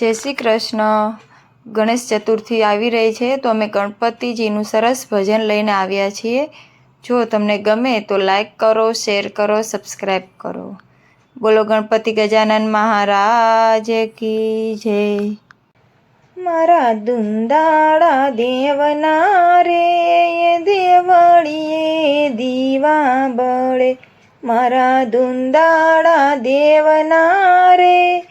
જય શ્રી કૃષ્ણ. ગણેશ ચતુર્થી આવી રહી છે તો અમે ગણપતિજીનું સરસ ભજન લઈને આવ્યા છીએ. જો તમને ગમે તો લાઈક કરો, શેર કરો, સબસ્ક્રાઈબ કરો. બોલો ગણપતિ ગજાનન મહારાજ કી જય. મારા દુંદાળા દેવના રે દેવળીએ દીવા બળે. મારા દુંદાળા દેવના રે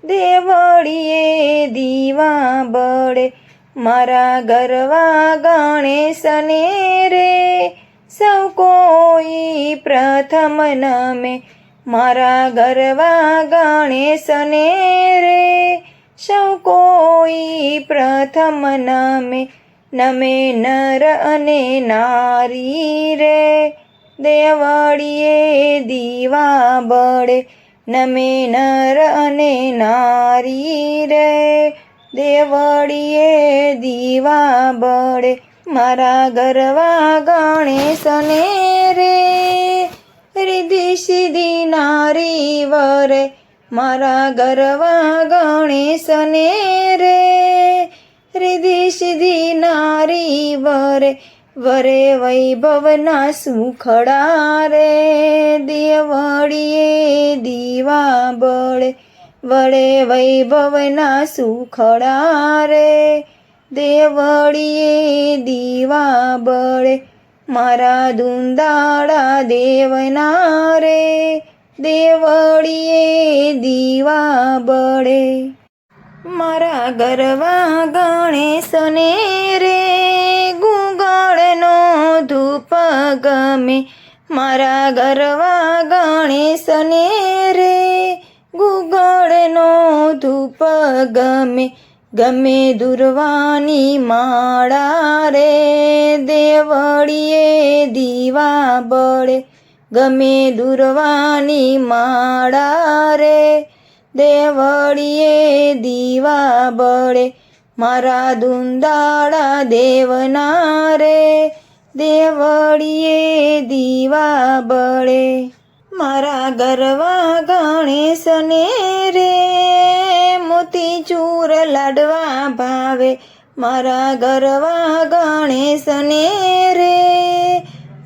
દેવળીએ દીવા બળે. મારા ગરવા ગણેશને રે સૌ કોઈ પ્રથમ નમે. મારા ગરવા ગણેશને રે સૌ કોઈ પ્રથમ નમે. નમે નર અને નારી રે દેવળીએ દીવા બળે. નમે નર અને નારી રે દેવળીએ દીવા બળે. મારા ગરવા ગણેશને રે રિદ્ધિ સિદ્ધિ નારી વરે. મારા ગરવા ગણેશને રે રિદ્ધિ સિદ્ધિ નારી વરે. વરે વૈભવના સુખડા રે દેવળીએ દીવા બળે. વરે વૈભવના સુખડા રે દેવળીએ દીવા બળે. મારા દુંદાળા દેવના રે દેવળીએ દીવા બળે. મારા ગરવા ગણેશને રે ગુગળનો ધૂપ ગમે. મારા ગરવા ગણેશને રે ગુગળનો ધૂપ ગમે. ગમે દુર્વાની માળા રે દેવળીએ દીવા બળે. ગમે દુર્વાની માળા રે દેવળીએ દીવા બળે. મારા દુંદાળા દેવના રે દેવળીએ દીવા બળે. મારા ગરવા ગણેશને રે મોતીચૂર લાડવા ભાવે. મારા ગરવા ગણેશને રે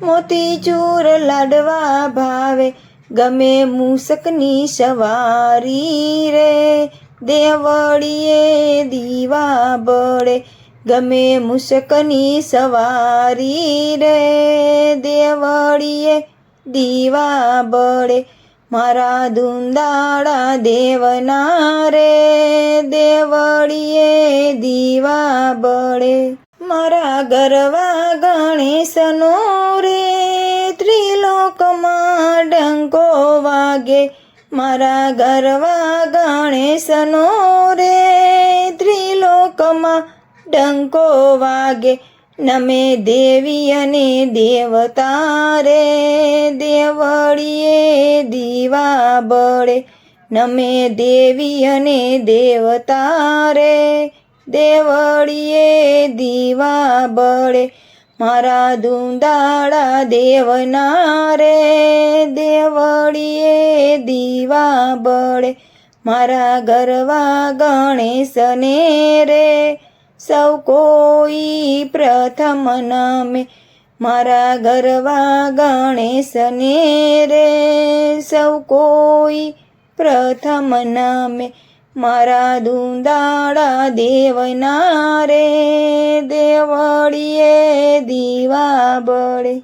મોતીચૂર લાડવા ભાવે. ગમે મૂષકની સવારી રે દેવળીએ દીવા બળે. ગમે મૂષકની સવારી રે દેવળીએ દીવા બળે. મારા દુંદાળા દેવના રે દેવળીએ દીવા બળે. મારા ગરવા ગણેશનો રે ત્રિલોકમાં ડંકો વાગે. મારા ગરવા ગણેશનો રે ત્રિલોકમાં ડંકો વાગે. નમે દેવી અને દેવતા રે દેવળીએ દીવા બળે. નમે દેવી અને દેવતા રે દેવળીએ દીવા બળે. મારા દુંદાળા દેવના રે દેવળીએ દીવા બળે. મારા ગરવા ગણેશને રે સૌ કોઈ પ્રથમ નમે. મારા ગરવા ગણેશને રે સૌ કોઈ પ્રથમ નમે. મારા દુંદાળા દેવના રે દેવળીએ દીવા બળે.